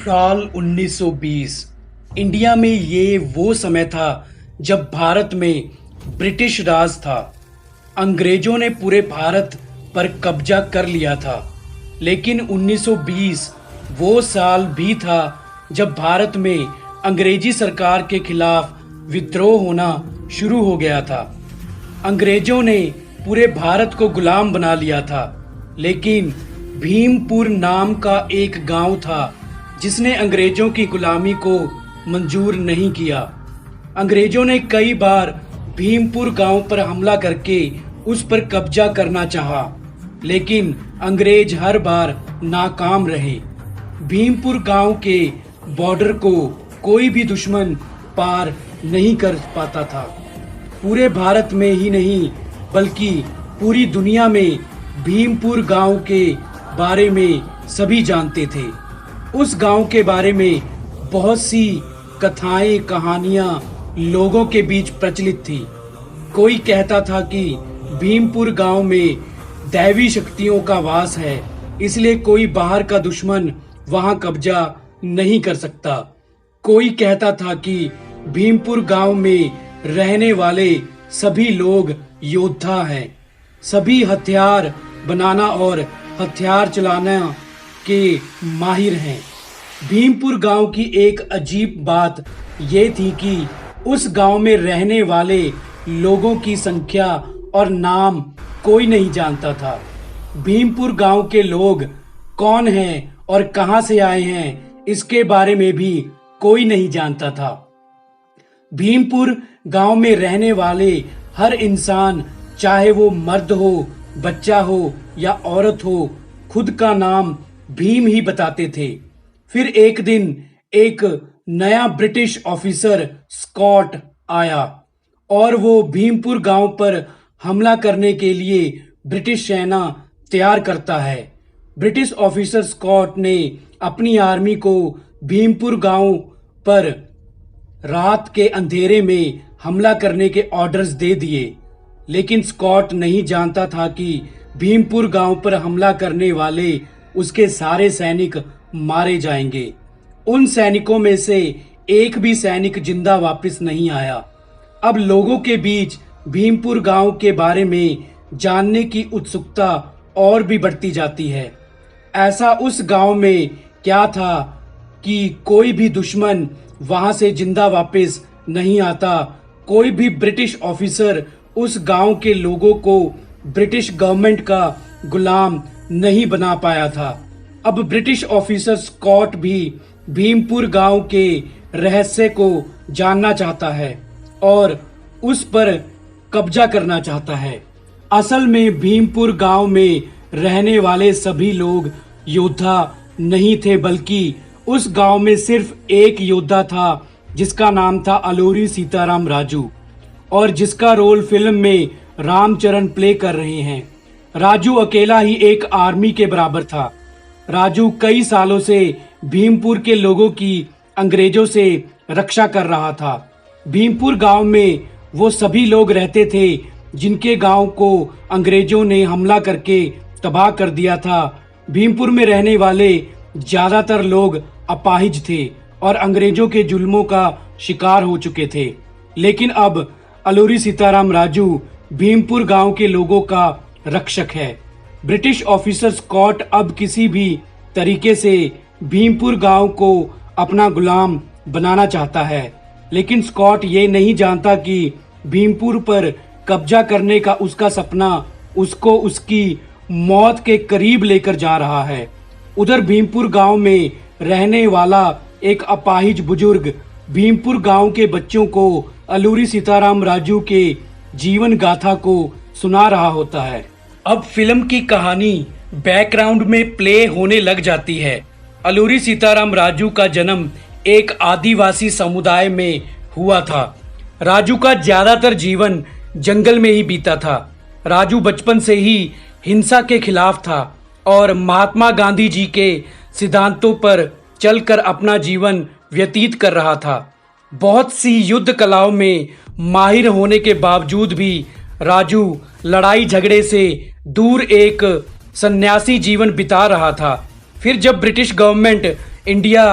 साल 1920 इंडिया में ये वो समय था जब भारत में ब्रिटिश राज था। अंग्रेजों ने पूरे भारत पर कब्जा कर लिया था। लेकिन 1920 वो साल भी था जब भारत में अंग्रेजी सरकार के खिलाफ विद्रोह होना शुरू हो गया था। अंग्रेजों ने पूरे भारत को गुलाम बना लिया था। लेकिन भीमपुर नाम का एक गांव था जिसने अंग्रेजों की गुलामी को मंजूर नहीं किया। अंग्रेजों ने कई बार भीमपुर गांव पर हमला करके उस पर कब्जा करना चाहा, लेकिन अंग्रेज हर बार नाकाम रहे। भीमपुर गांव के बॉर्डर को कोई भी दुश्मन पार नहीं कर पाता था। पूरे भारत में ही नहीं बल्कि पूरी दुनिया में भीमपुर गांव के बारे में सभी जानते थे। उस गांव के बारे में बहुत सी कथाएं कहानियां लोगों के बीच प्रचलित थी। कोई कहता था कि भीमपुर गांव में दैवी शक्तियों का वास है, इसलिए कोई बाहर का दुश्मन वहां कब्जा नहीं कर सकता। कोई कहता था कि भीमपुर गांव में रहने वाले सभी लोग योद्धा हैं, सभी हथियार बनाना और हथियार चलाना के माहिर हैं। भीमपुर गांव की एक अजीब बात ये थी कि उस गांव में रहने वाले लोगों की संख्या और नाम कोई नहीं जानता था। भीमपुर गांव के लोग कौन हैं और कहां से आए हैं, इसके बारे में भी कोई नहीं जानता था। भीमपुर गांव में रहने वाले हर इंसान, चाहे वो मर्द हो, बच्चा हो या औरत हो, खुद का नाम भीम ही बताते थे। फिर एक दिन एक नया ब्रिटिश ऑफिसर स्कॉट आया और वो भीमपुर गांव पर हमला करने के लिए ब्रिटिश सेना तैयार करता है। ब्रिटिश ऑफिसर स्कॉट ने अपनी आर्मी को भीमपुर गांव पर रात के अंधेरे में हमला करने के ऑर्डर्स दे दिए। लेकिन स्कॉट नहीं जानता था कि भीमपुर गांव पर हमला करने वाले उसके सारे सैनिक मारे जाएंगे। उन सैनिकों में से एक भी सैनिक जिंदा वापस नहीं आया। अब लोगों के बीच भीमपुर गांव के बारे में जानने की उत्सुकता और भी बढ़ती जाती है। ऐसा उस गांव में क्या था कि कोई भी दुश्मन वहां से जिंदा वापस नहीं आता। कोई भी ब्रिटिश ऑफिसर उस गांव के लोगों को ब्रिटिश गवर्नमेंट का गुलाम नहीं बना पाया था। अब ब्रिटिश ऑफिसर स्कॉट भी भीमपुर गांव के रहस्य को जानना चाहता है और उस पर कब्जा करना चाहता है। असल में भीमपुर गांव में रहने वाले सभी लोग योद्धा नहीं थे, बल्कि उस गांव में सिर्फ एक योद्धा था जिसका नाम था अलूरी सीताराम राजू, और जिसका रोल फिल्म में रामचरण प्ले कर रहे हैं। राजू अकेला ही एक आर्मी के बराबर था। राजू कई सालों से भीमपुर के लोगों की अंग्रेजों से रक्षा कर रहा था। भीमपुर गांव में वो सभी लोग रहते थे जिनके गांव को अंग्रेजों ने हमला करके तबाह कर दिया था। भीमपुर में रहने वाले ज्यादातर लोग अपाहिज थे और अंग्रेजों के जुल्मों का शिकार हो चुके थे। लेकिन अब अलूरी सीताराम राजू भीमपुर गांव के लोगों का रक्षक है। ब्रिटिश ऑफिसर स्कॉट अब किसी भी तरीके से भीमपुर गांव को अपना गुलाम बनाना चाहता है। लेकिन स्कॉट ये नहीं जानता कि भीमपुर पर कब्जा करने का उसका सपना उसको उसकी मौत के करीब लेकर जा रहा है। उधर भीमपुर गांव में रहने वाला एक अपाहिज बुजुर्ग भीमपुर गांव के बच्चों को अलूरी सीताराम राजू के जीवन गाथा को सुना रहा होता है। अब फिल्म की कहानी बैकग्राउंड में प्ले होने लग जाती है। अलूरी सीताराम राजू का जन्म एक आदिवासी समुदाय में हुआ था। राजू का ज्यादातर जीवन जंगल में ही बीता था। राजू बचपन से ही हिंसा के खिलाफ था और महात्मा गांधी जी के सिद्धांतों पर चलकर अपना जीवन व्यतीत कर रहा था। बहुत सी युद्ध कलाओं में माहिर होने के बावजूद भी राजू लड़ाई झगड़े से दूर एक सन्यासी जीवन बिता रहा था। फिर जब ब्रिटिश गवर्नमेंट इंडिया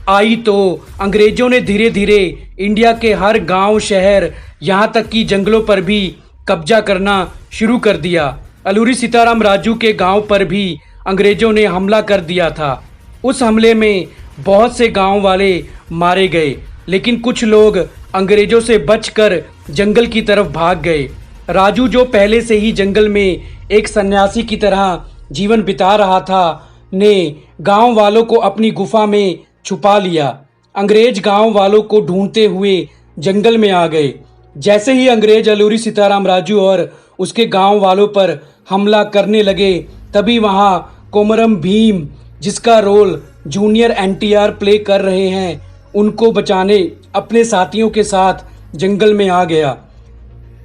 आई तो अंग्रेजों ने धीरे धीरे इंडिया के हर गांव, शहर, यहाँ तक कि जंगलों पर भी कब्जा करना शुरू कर दिया। अलूरी सीताराम राजू के गांव पर भी अंग्रेजों ने हमला कर दिया था। उस हमले में बहुत से गांव वाले मारे गए, लेकिन कुछ लोग अंग्रेजों से बचकर जंगल की तरफ भाग गए। राजू, जो पहले से ही जंगल में एक सन्यासी की तरह जीवन बिता रहा था, ने गांव वालों को अपनी गुफा में छुपा लिया। अंग्रेज गांव वालों को ढूंढते हुए जंगल में आ गए। जैसे ही अंग्रेज अलूरी सीताराम राजू और उसके गांव वालों पर हमला करने लगे, तभी वहां कोमरम भीम, जिसका रोल जूनियर एनटीआर प्ले कर रहे हैं, उनको बचाने अपने साथियों के साथ जंगल में आ गया।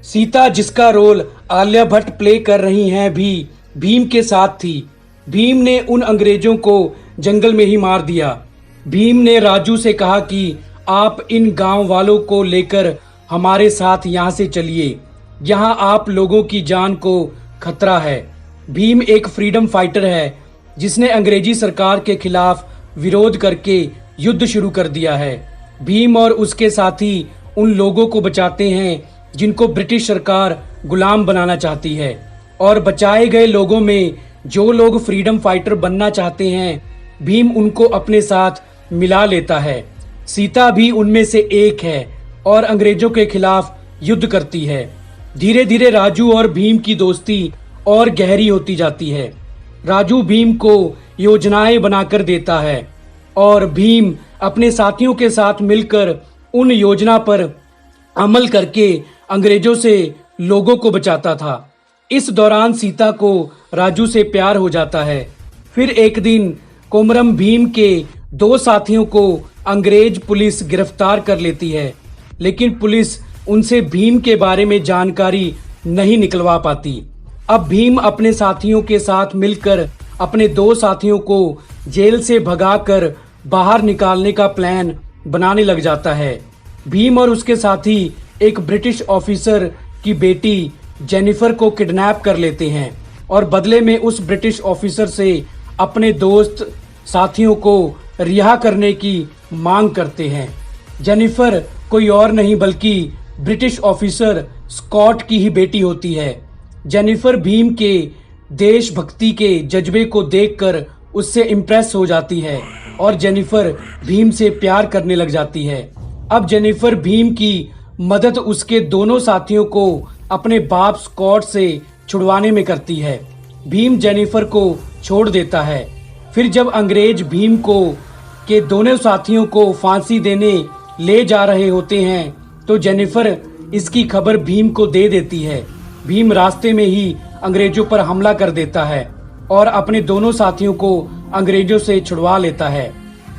सीता, जिसका रोल आलिया भट्ट प्ले कर रही हैं, भी भीम के साथ थी। भीम ने उन अंग्रेजों को जंगल में ही मार दिया। भीम ने राजू से कहा कि आप इन गांव वालों को लेकर हमारे साथ यहाँ से चलिए, यहाँ आप लोगों की जान को खतरा है। भीम एक फ्रीडम फाइटर है जिसने अंग्रेजी सरकार के खिलाफ विरोध करके युद्ध शुरू कर दिया है। भीम और उसके साथी उन लोगों को बचाते हैं जिनको ब्रिटिश सरकार गुलाम बनाना चाहती है, और बचाए गए लोगों में जो लोग फ्रीडम फाइटर बनना चाहते हैं, भीम उनको अपने साथ मिला लेता है। सीता भी उनमें से एक है और अंग्रेजों के खिलाफ युद्ध करती है। धीरे धीरे राजू और भीम की दोस्ती और गहरी होती जाती है। राजू भीम को योजनाएं बनाकर देता है और भीम अपने साथियों के साथ मिलकर उन योजना पर अमल करके अंग्रेजों से लोगों को बचाता था। इस दौरान सीता को राजू से प्यार हो जाता है। फिर एक दिन कोमरम भीम के दो साथियों को अंग्रेज पुलिस गिरफ्तार कर लेती है, लेकिन पुलिस उनसे भीम के बारे में जानकारी नहीं निकलवा पाती। अब भीम अपने साथियों के साथ मिलकर अपने दो साथियों को जेल से भगाकर बाहर निकालने का प्लान बनाने लग जाता है। भीम और उसके साथी एक ब्रिटिश ऑफिसर की बेटी जेनिफर को किडनैप कर लेते हैं और बदले में उस ब्रिटिश ऑफिसर से अपने दोस्त साथियों को रिहा करने की मांग करते हैं। जेनिफर कोई और नहीं बल्कि ब्रिटिश ऑफिसर स्कॉट की ही बेटी होती है। जेनिफर भीम के देशभक्ति के जज्बे को देखकर उससे इम्प्रेस हो जाती है और जेनिफर भीम से प्यार करने लग जाती है। अब जेनिफर भीम की मदद उसके दोनों साथियों को अपने बाप स्कॉट से छुड़वाने में करती है। भीम जेनिफर को छोड़ देता है। फिर जब अंग्रेज भीम को के दोनों साथियों को फांसी देने ले जा रहे होते हैं, तो जेनिफर इसकी खबर भीम को दे देती है। भीम रास्ते में ही अंग्रेजों पर हमला कर देता है और अपने दोनों साथियों को अंग्रेजों से छुड़वा लेता है।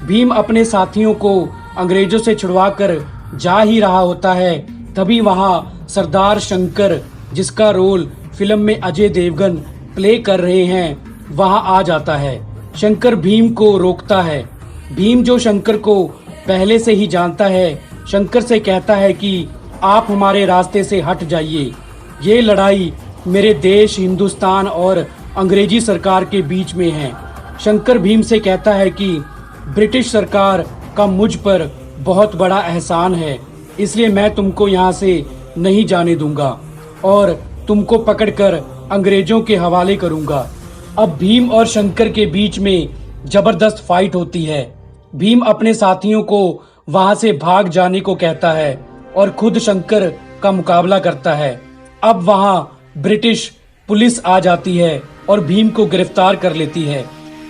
भीम अपने साथियों को अंग्रेजों से छुड़वाकर जा ही रहा होता है, तभी वहां सरदार शंकर, जिसका रोल फिल्म में अजय देवगन प्ले कर रहे हैं, वहां आ जाता है। शंकर भीम को रोकता है। भीम, जो शंकर को पहले से ही जानता है, शंकर से कहता है कि आप हमारे रास्ते से हट जाइए। ये लड़ाई मेरे देश हिंदुस्तान और अंग्रेजी सरकार के बीच में है। शंकर भीम से कहता है कि ब्रिटिश सरकार का मुझ पर बहुत बड़ा एहसान है, इसलिए मैं तुमको यहाँ से नहीं जाने दूंगा और तुमको पकड़कर अंग्रेजों के हवाले करूंगा। अब भीम और शंकर के बीच में जबरदस्त फाइट होती है। भीम अपने साथियों को वहां से भाग जाने को कहता है और खुद शंकर का मुकाबला करता है। अब वहां ब्रिटिश पुलिस आ जाती है और भीम को गिरफ्तार कर लेती है।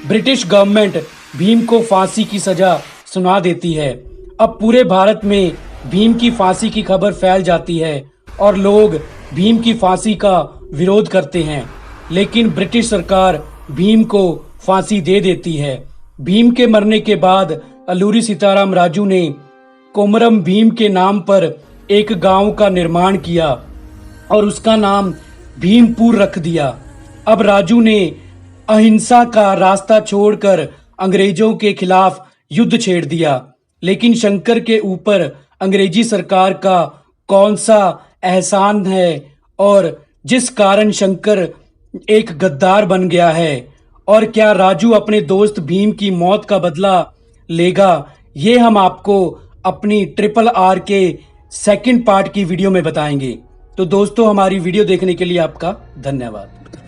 ब्रिटिश गवर्नमेंट भीम को फांसी की सजा सुना देती है। अब पूरे भारत में भीम की फांसी की खबर फैल जाती है और लोग भीम की फांसी का विरोध करते हैं, लेकिन ब्रिटिश सरकार भीम को फांसी दे देती है। भीम के मरने के बाद अलूरी सीताराम राजू ने कोमरम भीम के नाम पर एक गांव का निर्माण किया और उसका नाम भीमपुर रख दिया। अब राजू ने अहिंसा का रास्ता छोड़कर अंग्रेजों के खिलाफ युद्ध छेड़ दिया, लेकिन शंकर के ऊपर अंग्रेजी सरकार का कौन सा एहसान है और जिस कारण शंकर एक गद्दार बन गया है, और क्या राजू अपने दोस्त भीम की मौत का बदला लेगा, ये हम आपको अपनी RRR के सेकंड पार्ट की वीडियो में बताएंगे। तो दोस्तों, हमारी वीडियो देखने के लिए आपका धन्यवाद।